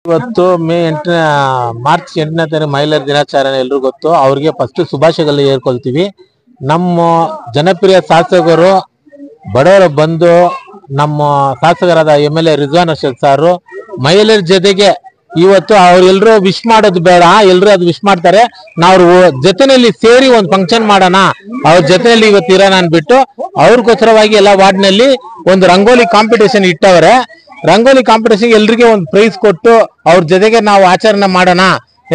ಇವತ್ತು ಮಾರ್ಚ್ 8ನೇ ತಾರೀಕು ಮಹಿಳೆಯರ ದಿನಾಚರಣೆ ಎಲ್ರಿಗೂ ಗೊತ್ತು. ಅವ್ರಿಗೆ ಫಸ್ಟ್ ಶುಭಾಶಯಗಳು ಹೇಳ್ಕೊಳ್ತೀವಿ. ನಮ್ಮ ಜನಪ್ರಿಯ ಶಾಸಕರು ಬಡವರ ಬಂದು ನಮ್ಮ ಶಾಸಕರಾದ MLA ರಿಜ್ವಾನ್ ಅರ್ಷದ್ ಸಾರು ಮಹಿಳೆಯರ ಜೊತೆಗೆ ಇವತ್ತು ಅವ್ರೆಲ್ರು ವಿಶ್ ಮಾಡೋದು ಬೇಡ, ಎಲ್ರು ಅದು ವಿಶ್ ಮಾಡ್ತಾರೆ. ನಾವು ಜೊತೆನಲ್ಲಿ ಸೇರಿ ಒಂದು ಫಂಕ್ಷನ್ ಮಾಡೋಣ, ಅವ್ರ ಜೊತೆಯಲ್ಲಿ ಇವತ್ತು ಇರೋಣ ಅನ್ಬಿಟ್ಟು ಅವ್ರಿಗೋಸ್ಕರವಾಗಿ ಎಲ್ಲ ವಾರ್ಡ್ ನಲ್ಲಿ ಒಂದು ರಂಗೋಲಿ ಕಾಂಪಿಟೇಷನ್ ಇಟ್ಟವ್ರೆ. ರಂಗೋಲಿ ಕಾಂಪಿಟೇಷನ್ ಎಲ್ರಿಗೆ ಒಂದು ಪ್ರೈಸ್ ಕೊಟ್ಟು ಅವ್ರ ಜೊತೆಗೆ ನಾವು ಆಚರಣೆ ಮಾಡೋಣ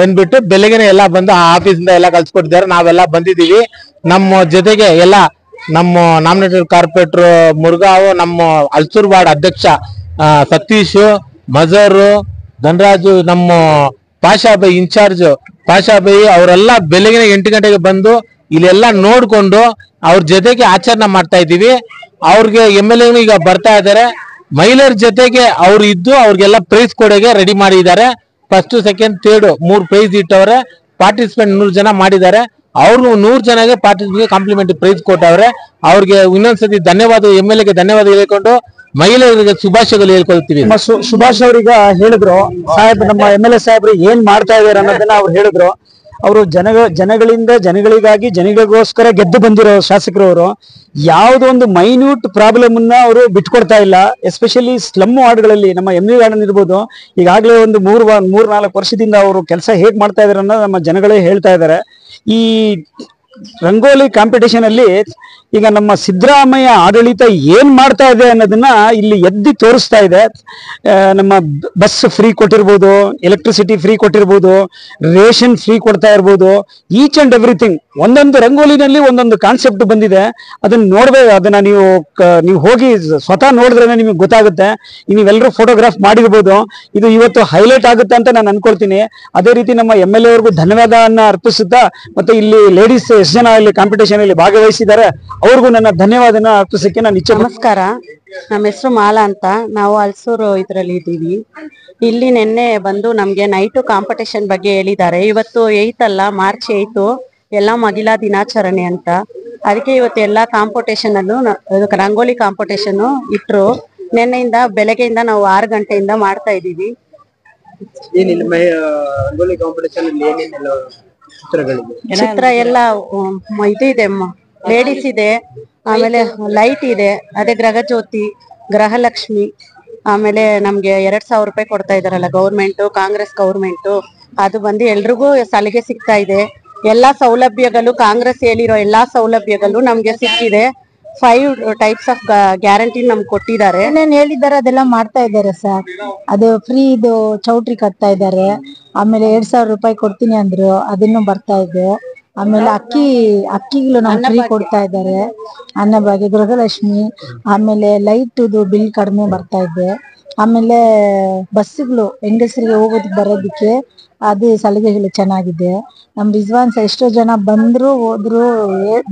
ಏನ್ಬಿಟ್ಟು ಬೆಳಗ್ಗೆನೆ ಎಲ್ಲ ಬಂದು ಆಫೀಸಿಂದ ಎಲ್ಲ ಕಳ್ಸಿಕೊಟ್ಟಿದ್ದಾರೆ. ನಾವೆಲ್ಲ ಬಂದಿದ್ದೀವಿ. ನಮ್ಮ ಜೊತೆಗೆ ಎಲ್ಲ ನಮ್ಮ ನಾಮಿನೇಟೆಡ್ ಕಾರ್ಪೊರೇಟರ್ ಮುರುಗಾವು, ನಮ್ಮ ಅಲ್ಸೂರ್ ವಾರ್ಡ್ ಅಧ್ಯಕ್ಷ ಸತೀಶ್, ಮಜರು, ಧನರಾಜು, ನಮ್ಮ ಪಾಷಾಬೈ ಇನ್ಚಾರ್ಜ್ ಪಾಷಾಬೈ ಅವರೆಲ್ಲ ಬೆಳಗಿನ 8 ಗಂಟೆಗೆ ಬಂದು ಇಲ್ಲೆಲ್ಲ ನೋಡ್ಕೊಂಡು ಅವ್ರ ಜೊತೆಗೆ ಆಚರಣೆ ಮಾಡ್ತಾ ಇದ್ದೀವಿ. ಅವ್ರಿಗೆ MLA ಈಗ ಬರ್ತಾ ಇದ್ದಾರೆ. ಮಹಿಳೆಯರ ಜೊತೆಗೆ ಅವ್ರು ಇದ್ದು ಅವ್ರಿಗೆಲ್ಲ ಪ್ರೈಸ್ ಕೊಡೋಕೆ ರೆಡಿ ಮಾಡಿದ್ದಾರೆ. ಫಸ್ಟ್ ಸೆಕೆಂಡ್ ಥರ್ಡ್ 3 ಪ್ರೈಸ್ ಇಟ್ಟವ್ರೆ. ಪಾರ್ಟಿಸಿಪೆಂಟ್ 100 ಜನ ಮಾಡಿದ್ದಾರೆ. ಅವ್ರಿಗೂ 100 ಜನಗೆ ಪಾರ್ಟಿಸಿಪೆಂಟ್ ಕಾಂಪ್ಲಿಮೆಂಟರಿ ಪ್ರೈಸ್ ಕೊಟ್ಟವ್ರೆ. ಅವ್ರಿಗೆ ಇನ್ನೊಂದ್ಸತಿ ಧನ್ಯವಾದ, MLA ಧನ್ಯವಾದ ಹೇಳ್ಕೊಂಡು ಮಹಿಳೆಯರಿಗೆ ಶುಭಾಶಯಗಳು ಹೇಳ್ಕೊಳ್ತೀವಿ. ಸುಭಾಷ್ ಅವ್ರೀಗ ಹೇಳಿದ್ರು, ಸಾಹೇಬ್ ನಮ್ಮ MLA ಸಾಹೇಬ್ರು ಏನ್ ಮಾಡ್ತಾ ಇದಾರೆ ಅನ್ನೋದನ್ನ ಅವ್ರು ಹೇಳಿದ್ರು. ಅವರು ಜನಗಳಿಂದ ಜನಗಳಿಗಾಗಿ ಜನಗಳಿಗೋಸ್ಕರ ಗೆದ್ದು ಬಂದಿರೋ ಶಾಸಕರು. ಅವರು ಯಾವುದೋ ಒಂದು ಮೈನ್ಯೂಟ್ ಪ್ರಾಬ್ಲಮ್ ಅನ್ನ ಅವರು ಬಿಟ್ಕೊಡ್ತಾ ಇಲ್ಲ. ಎಸ್ಪೆಷಲಿ ಸ್ಲಮ್ ವಾರ್ಡ್ಗಳಲ್ಲಿ ನಮ್ಮ MV ವಾರ್ಡ್ ಇರ್ಬೋದು, ಈಗಾಗಲೇ ಒಂದು 3-4 ವರ್ಷದಿಂದ ಅವರು ಕೆಲಸ ಹೇಗ್ ಮಾಡ್ತಾ ಇದಾರೆ ಅನ್ನೋದು ನಮ್ಮ ಜನಗಳೇ ಹೇಳ್ತಾ ಇದ್ದಾರೆ. ಈ ರಂಗೋಲಿ ಕಾಂಪಿಟೇಷನ್ ಅಲ್ಲಿ ಈಗ ನಮ್ಮ ಸಿದ್ದರಾಮಯ್ಯ ಆಡಳಿತ ಏನ್ ಮಾಡ್ತಾ ಇದೆ ಅನ್ನೋದನ್ನ ಇಲ್ಲಿ ಎದ್ದಿ ತೋರಿಸ್ತಾ ಇದೆ. ನಮ್ಮ ಬಸ್ ಫ್ರೀ ಕೊಟ್ಟಿರ್ಬೋದು, ಎಲೆಕ್ಟ್ರಿಸಿಟಿ ಫ್ರೀ ಕೊಟ್ಟಿರ್ಬೋದು, ರೇಷನ್ ಫ್ರೀ ಕೊಡ್ತಾ ಇರ್ಬೋದು. ಈಚ್ ಅಂಡ್ ಎವ್ರಿಥಿಂಗ್ ಒಂದೊಂದು ರಂಗೋಲಿನಲ್ಲಿ ಒಂದೊಂದು ಕಾನ್ಸೆಪ್ಟ್ ಬಂದಿದೆ. ಅದನ್ನ ನೋಡ್ಬೇಕು. ಅದನ್ನ ನೀವು ಹೋಗಿ ಸ್ವತಃ ನೋಡಿದ್ರೆ ನಿಮಗೆ ಗೊತ್ತಾಗುತ್ತೆ. ನೀವೆಲ್ಲರೂ ಫೋಟೋಗ್ರಾಫ್ ಮಾಡಿರ್ಬೋದು. ಇದು ಇವತ್ತು ಹೈಲೈಟ್ ಆಗುತ್ತೆ ಅಂತ ನಾನು ಅನ್ಕೊಳ್ತೀನಿ. ಅದೇ ರೀತಿ ನಮ್ಮ MLA ಅವ್ರಿಗೂ ಧನ್ಯವಾದವನ್ನ ಅರ್ಪಿಸುತ್ತಾ, ಮತ್ತೆ ಇಲ್ಲಿ ಲೇಡೀಸ್ ಎಷ್ಟು ಜನ ಇಲ್ಲಿ ಕಾಂಪಿಟೇಷನ್ ಅಲ್ಲಿ ಭಾಗವಹಿಸಿದ್ದಾರೆ ಅವ್ರಿಗೂ ನನ್ನ ಧನ್ಯವಾದನ ಅರ್ಪಿಸಕ್ಕೆ ನಾನು ಇಚ್ಛೆ. ನಮಸ್ಕಾರ, ನಮ್ಮ ಹೆಸರು ಮಾಲಾ ಅಂತ. ನಾವು ಅಲ್ಸೂರು ಇದರಲ್ಲಿ ಇದ್ದೀವಿ. ಇಲ್ಲಿ ನಿನ್ನೆ ಬಂದು ನಮ್ಗೆ ನೈಟು ಕಾಂಪಿಟೇಷನ್ ಬಗ್ಗೆ ಹೇಳಿದ್ದಾರೆ. ಇವತ್ತು 8 ಅಲ್ಲ, ಮಾರ್ಚ್ 8 ಎಲ್ಲ ಮಹಿಳಾ ದಿನಾಚರಣೆ ಅಂತ. ಅದಕ್ಕೆ ಇವತ್ತು ಎಲ್ಲಾ ಕಾಂಪಿಟೇಷನ್ ಅಲ್ಲೂ ರಂಗೋಲಿ ಕಾಂಪಿಟೇಷನ್ ಇಟ್ರು. ನಿನ್ನೆಯಿಂದ ಬೆಳಗ್ಗೆಯಿಂದ ನಾವು 6 ಗಂಟೆಯಿಂದ ಮಾಡ್ತಾ ಇದೀವಿ. ಚಿತ್ರ ಎಲ್ಲ ಇದು ಇದೆ, ಲೇಡೀಸ್ ಇದೆ, ಆಮೇಲೆ ಲೈಟ್ ಇದೆ, ಅದೇ ಗೃಹಜ್ಯೋತಿ, ಗೃಹಲಕ್ಷ್ಮಿ, ಆಮೇಲೆ ನಮ್ಗೆ 2,000 ರೂಪಾಯಿ ಕೊಡ್ತಾ ಇದಾರಲ್ಲ ಗೌರ್ಮೆಂಟ್, ಕಾಂಗ್ರೆಸ್ ಗೌರ್ಮೆಂಟ್. ಅದು ಬಂದು ಎಲ್ರಿಗೂ ಸಲಿಗೆ ಸಿಗ್ತಾ ಇದೆ. ಎಲ್ಲಾ ಸೌಲಭ್ಯಗಳು ಕಾಂಗ್ರೆಸ್ ಹೇಳಿರೋ ಎಲ್ಲಾ ಸೌಲಭ್ಯಗಳು ನಮ್ಗೆ ಸಿಕ್ಕಿದೆ. 5 ಟೈಪ್ಸ್ ಆಫ್ ಗ್ಯಾರಂಟಿ ನಮ್ಗೆ ಕೊಟ್ಟಿದ್ದಾರೆ. ಏನೇನ್ ಹೇಳಿದ್ದಾರೆ ಅದೆಲ್ಲ ಮಾಡ್ತಾ ಇದ್ದಾರೆ ಸರ್. ಅದು ಫ್ರೀ ಇದು ಚೌಟ್ರಿ ಕಟ್ತಾ ಇದ್ದಾರೆ. ಆಮೇಲೆ 2,000 ರೂಪಾಯಿ ಕೊಡ್ತೀನಿ ಅಂದ್ರು, ಅದನ್ನು ಬರ್ತಾ ಇದೆ. ಆಮೇಲೆ ಅಕ್ಕಿಗಳು ನಾವು ಫ್ರೀ ಕೊಡ್ತಾ ಇದ್ದಾರೆ. ಅನ್ನಭಾಗ್ಯ, ಗೃಹಲಕ್ಷ್ಮಿ, ಆಮೇಲೆ ಲೈಟ್ ಬಿಲ್ ಕಡಿಮೆ ಬರ್ತಾ ಇದೆ. ಆಮೇಲೆ ಬಸ್ಸುಗಳು ಹೆಂಗಸರಿಗೆ ಹೋಗೋದಕ್ಕೆ ಬರೋದಕ್ಕೆ ಅದು ಸಲಿಗೆಗಳು ಚೆನ್ನಾಗಿದೆ. ನಮ್ ರಿಜ್ವಾನ್ ಎಷ್ಟೋ ಜನ ಬಂದ್ರು ಹೋದ್ರು,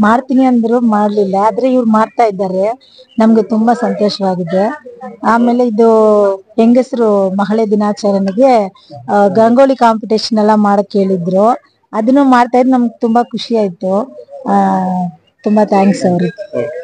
ಮಾಡ್ತೀನಿ ಅಂದ್ರು ಮಾಡ್ಲಿಲ್ಲ, ಆದ್ರೆ ಇವ್ರು ಮಾಡ್ತಾ ಇದ್ದಾರೆ. ನಮ್ಗೆ ತುಂಬಾ ಸಂತೋಷವಾಗಿದೆ. ಆಮೇಲೆ ಇದು ಹೆಂಗಸರು ಮಹಿಳೆ ದಿನಾಚರಣೆಗೆ ರಂಗೋಲಿ ಕಾಂಪಿಟೇಷನ್ ಎಲ್ಲ ಮಾಡಕ್ ಹೇಳಿದ್ರು. ಅದನ್ನು ಮಾಡ್ತಾ ಇದ್ ನಮ್ಗೆ ತುಂಬಾ ಖುಷಿ ಆಯ್ತು. ತುಂಬಾ ಥ್ಯಾಂಕ್ಸ್ ಅವ್ರಿಗೆ.